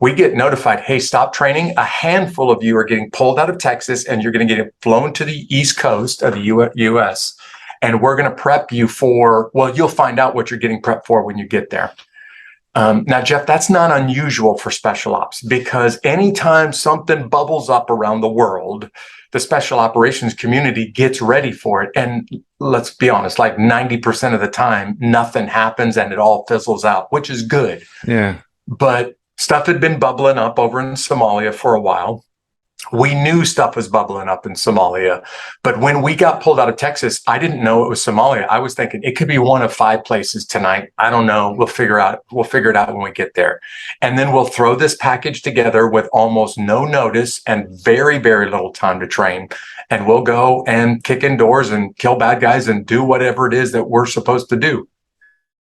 we get notified, hey, stop training. A handful of you are getting pulled out of Texas and you're going to get flown to the East Coast of the U.S. And we're going to prep you for, well, you'll find out what you're getting prepped for when you get there. Now, Jeff, that's not unusual for special ops, because anytime something bubbles up around the world, the special operations community gets ready for it. And let's be honest, like 90% of the time, nothing happens and it all fizzles out, which is good. Yeah. But stuff had been bubbling up over in Somalia for a while. We knew stuff was bubbling up in Somalia, but when we got pulled out of Texas, I didn't know it was Somalia. I was thinking it could be one of 5 places tonight. I don't know. We'll figure it out when we get there. And then we'll throw this package together with almost no notice and very, very little time to train. And we'll go and kick in doors and kill bad guys and do whatever it is that we're supposed to do.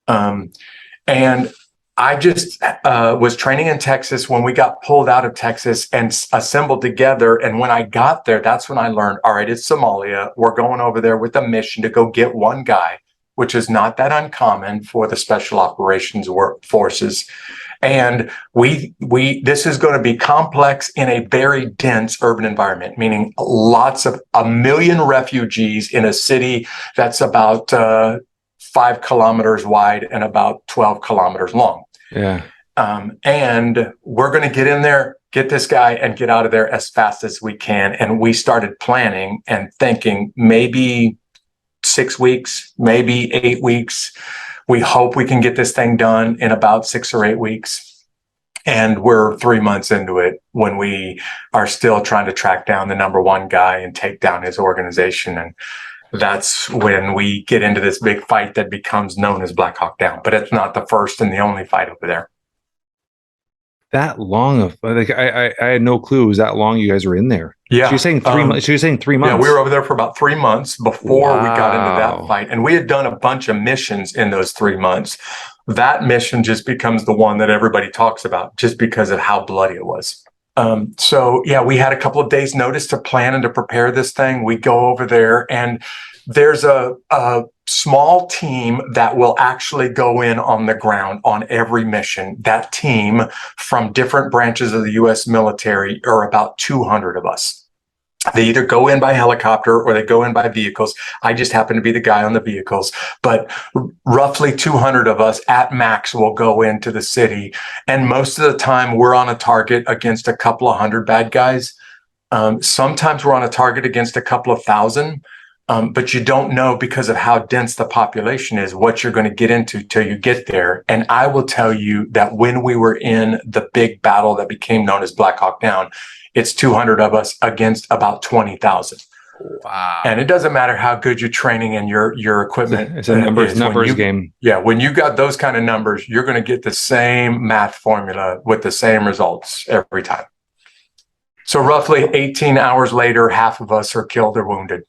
And I just was training in Texas when we got pulled out of Texas and assembled together. And when I got there, that's when I learned, all right, it's Somalia. We're going over there with a mission to go get one guy, which is not that uncommon for the special operations forces. And this is going to be complex in a very dense urban environment, meaning lots of 1 million refugees in a city that's about 5 kilometers wide and about 12 kilometers long. Yeah. And we're going to get in there, get this guy, and get out of there as fast as we can. And we started planning and thinking maybe 6 weeks, maybe 8 weeks. We hope we can get this thing done in about 6 or 8 weeks. And we're 3 months into it when we are still trying to track down the number 1 guy and take down his organization. And that's when we get into this big fight that becomes known as Black Hawk Down. But it's not the first and the only fight over there. That long of, like, I had no clue it was that long you guys were in there. Yeah. She was saying 3 months. She was saying 3 months. Yeah, we were over there for about 3 months before we got into that fight. And we had done a bunch of missions in those 3 months. That mission just becomes the one that everybody talks about just because of how bloody it was. So yeah, we had a couple of days notice to plan and to prepare this thing. We go over there and there's a small team that will actually go in on the ground on every mission. That team from different branches of the U.S. military are about 200 of us. They either go in by helicopter or they go in by vehicles. I just happen to be the guy on the vehicles, but roughly 200 of us at max will go into the city. And most of the time we're on a target against a couple of hundred bad guys. Sometimes we're on a target against a couple of thousand. But you don't know, because of how dense the population is, what you're going to get into till you get there. And I will tell you that when we were in the big battle that became known as Black Hawk Down, it's 200 of us against about 20,000. Wow. And it doesn't matter how good your training and your equipment. It's a numbers game. Yeah. When you got those kind of numbers, you're going to get the same math formula with the same results every time. So roughly 18 hours later, half of us are killed or wounded.